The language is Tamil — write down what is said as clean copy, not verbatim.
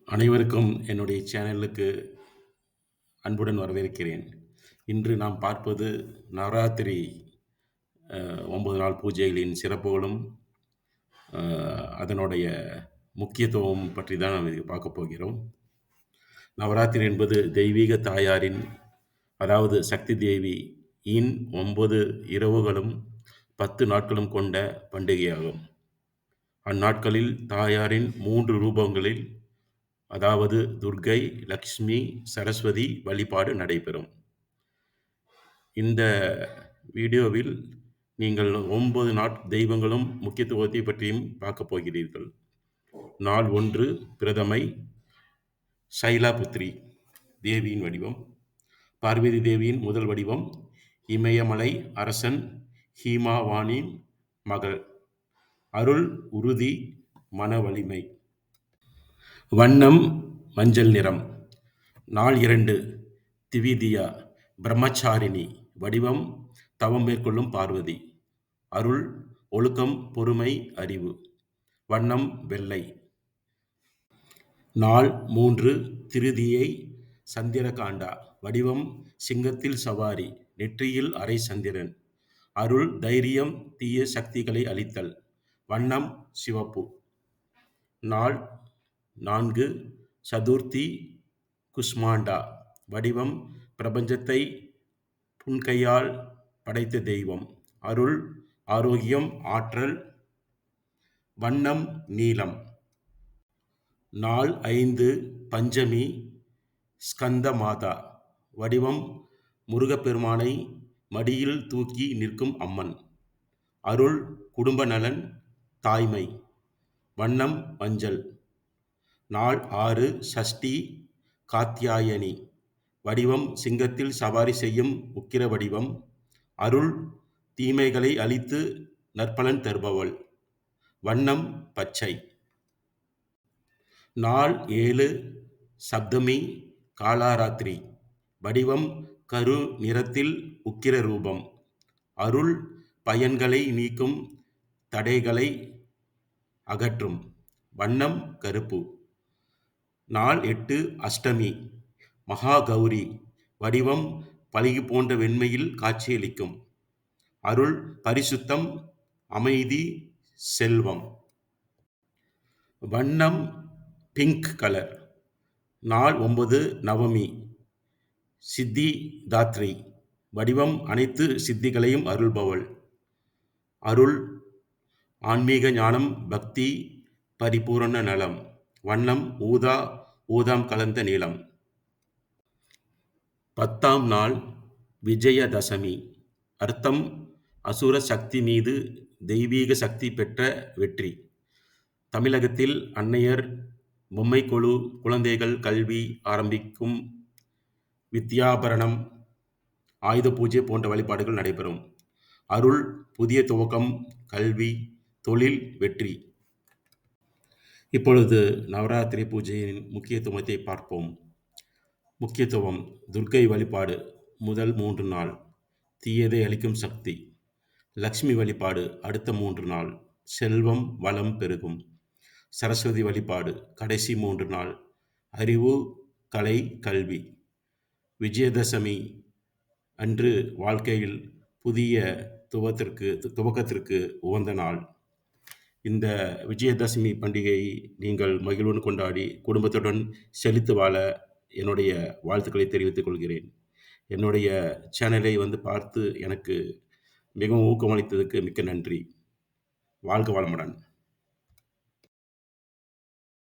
அனைவருக்கும் என்னுடைய சேனலுக்கு அன்புடன் வரவேற்கிறேன். இன்று நாம் பார்ப்பது நவராத்திரி 9 நாள் பூஜைகளின் சிறப்புகளும், அதனுடைய முக்கியத்துவம் பற்றி தான் நாம் இதை பார்க்கப் போகிறோம். நவராத்திரி என்பது தெய்வீக தாயாரின், அதாவது சக்தி தேவியின் 9 இரவுகளும் 10 நாட்களும் கொண்ட பண்டிகையாகும். அந்நாட்களில் தாயாரின் 3 ரூபங்களில், அதாவது துர்க்கை, லக்ஷ்மி, சரஸ்வதி வழிபாடு நடைபெறும். இந்த வீடியோவில் நீங்கள் 9 தெய்வங்களும் முக்கியத்துவத்தை பற்றியும் பார்க்கப் போகிறீர்கள். நாள் 1 பிரதமை சைலாபுத்ரி தேவியின் வடிவம். பார்வதி தேவியின் முதல் வடிவம். இமயமலை அரசன் ஹீமாவானின் மகள். அருள் உறுதி, மன வலிமை. வண்ணம் மஞ்சள் நிறம். நாள் 2 திவிதியா பிரம்மச்சாரிணி வடிவம். தவம் மேற்கொள்ளும் பார்வதி. அருள் ஒழுக்கம், பொறுமை, அறிவு. வண்ணம் வெள்ளை. நாள் 3 திருதியை சந்திரகாண்டா வடிவம். சிங்கத்தில் சவாரி, நெற்றியில் அரை சந்திரன். அருள் தைரியம், தீய சக்திகளை அழித்தல். வண்ணம் சிவப்பு. நாள் 4 சதுர்த்தி குஷ்மாண்டா வடிவம். பிரபஞ்சத்தை புன்கையால் படைத்த தெய்வம். அருள் ஆரோக்கியம், ஆற்றல். வண்ணம் நீலம். நாள் 5 பஞ்சமி ஸ்கந்த மாதா வடிவம். முருகப்பெருமானை மடியில் தூக்கி நிற்கும் அம்மன். அருள் குடும்ப நலன், தாய்மை. வண்ணம் மஞ்சள். நாள் 6 சஷ்டி காத்யாயனி வடிவம். சிங்கத்தில் சவாரி செய்யும் உக்கிர வடிவம். அருள் தீமைகளை அழித்து நற்பலன் தருபவள். வண்ணம் பச்சை. நாள் 7 சப்தமி காலராத்திரி வடிவம். கரு நிறத்தில் உக்கிர ரூபம். அருள் பயன்களை நீக்கும், தடைகளை அகற்றும். வண்ணம் கருப்பு. நாள் 8 அஷ்டமி மகாகௌரி வடிவம். பளிங்கு போன்ற வெண்மையில் காட்சியளிக்கும். அருள் பரிசுத்தம், அமைதி, செல்வம். வண்ணம் பிங்க் கலர். நாள் 9 நவமி சித்திதாத்ரி வடிவம். அனைத்து சித்திகளையும் அருள்பவள். அருள் ஆன்மீக ஞானம், பக்தி, பரிபூரண நலம். வண்ணம் ஊதா, ஊதாம் கலந்த நீலம். 10ஆம் நாள் விஜயதசமி. அர்த்தம் அசுர சக்தி மீது தெய்வீக சக்தி பெற்ற வெற்றி. தமிழகத்தில் அன்னையர், பொம்மை கொலு, குழந்தைகள் கல்வி ஆரம்பிக்கும், வித்யாபரணம், ஆயுத பூஜை போன்ற வழிபாடுகள் நடைபெறும். அருள் புதிய துவக்கம், கல்வி, தொழில், வெற்றி. இப்பொழுது நவராத்திரி பூஜையின் முக்கியத்துவத்தை பார்ப்போம். முக்கியத்துவம்: துர்க்கை வழிபாடு முதல் 3 நாள், தீயதை அளிக்கும் சக்தி. லக்ஷ்மி வழிபாடு அடுத்த 3 நாள், செல்வம் வளம் பெருகும். சரஸ்வதி வழிபாடு கடைசி 3 நாள், அறிவு, கலை, கல்வி. விஜயதசமி அன்று வாழ்க்கையில் புதிய துவக்கத்திற்கு உகந்த நாள். இந்த விஜயதசமி பண்டிகையை நீங்கள் மகிழ்வுடன் கொண்டாடி குடும்பத்துடன் செழித்து வாழ என்னுடைய வாழ்த்துக்களை தெரிவித்துக் கொள்கிறேன். என்னுடைய சேனலை பார்த்து எனக்கு மிகவும் ஊக்கமளித்ததுக்கு மிக்க நன்றி. வாழ்க வளமுடன்.